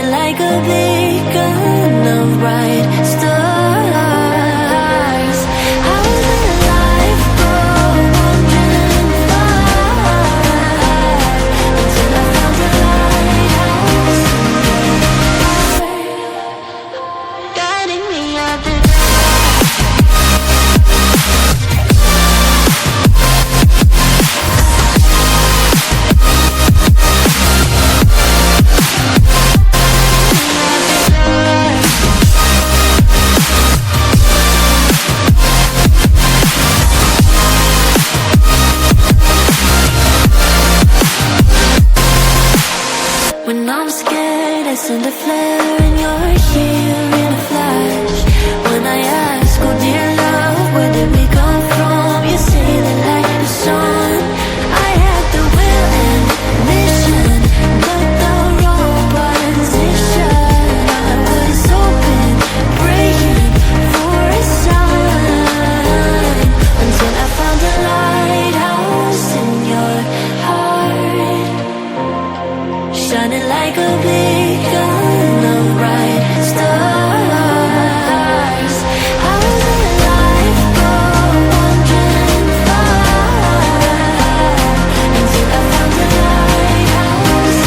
shining like a beacon of bright stars. I was in life go wandering far until I found a lighthouse guiding me out the when I'm scared, I send a flare and you're here in a flash. When I ask, oh dear love, where did we come from? You say the light is on. I had the will and mission, but the wrong position. I was open, praying for a sign until I found a lighthouse in your heart, shining like a beacon of bright stars. I was in life go wandering far until I found a lighthouse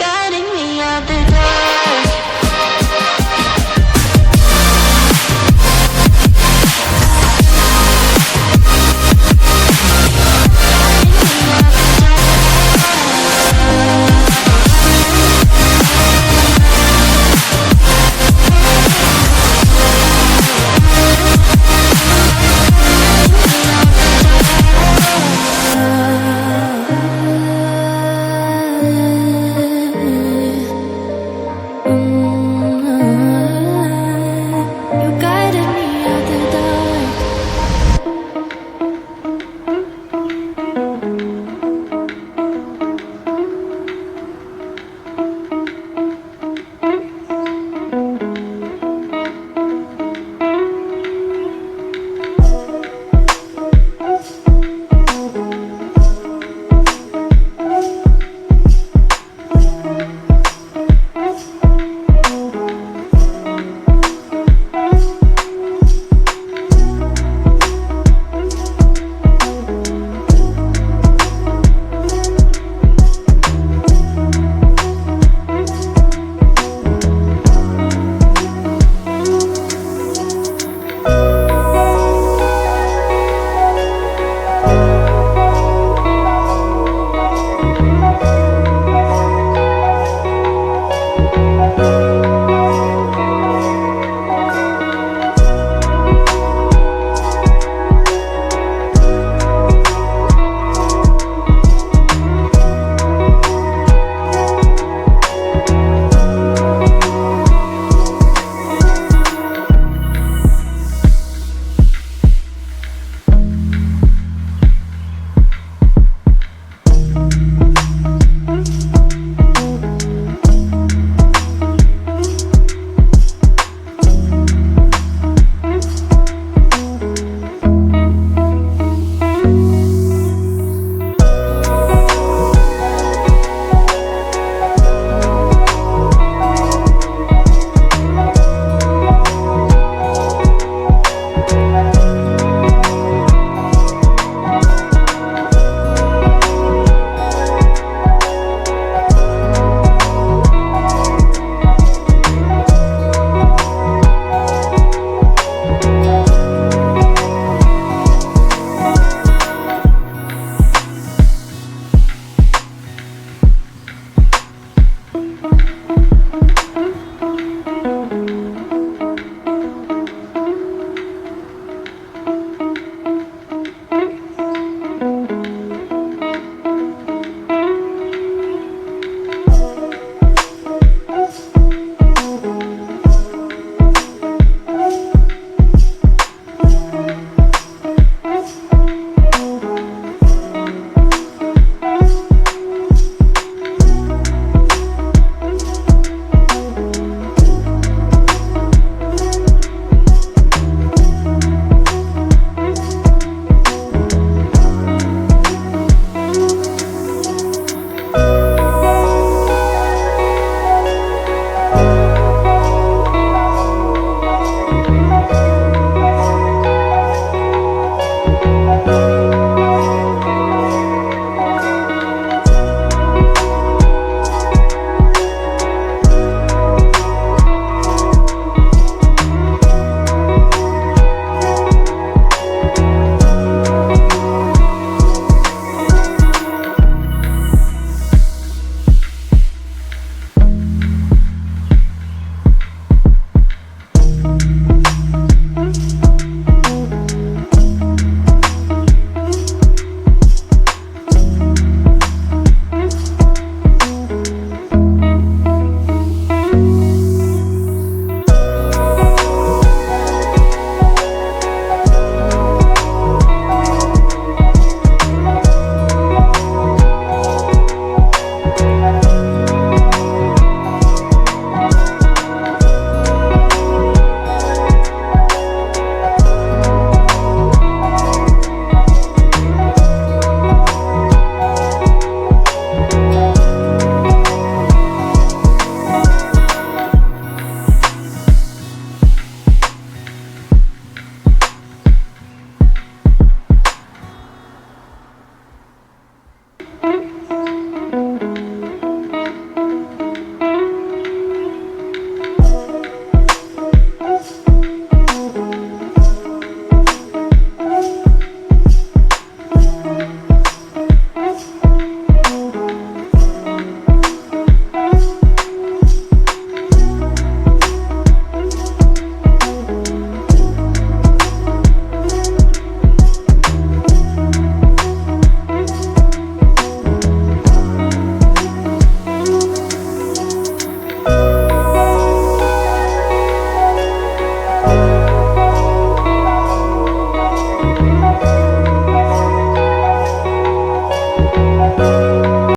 guiding me out the dark. Guiding me out the dark.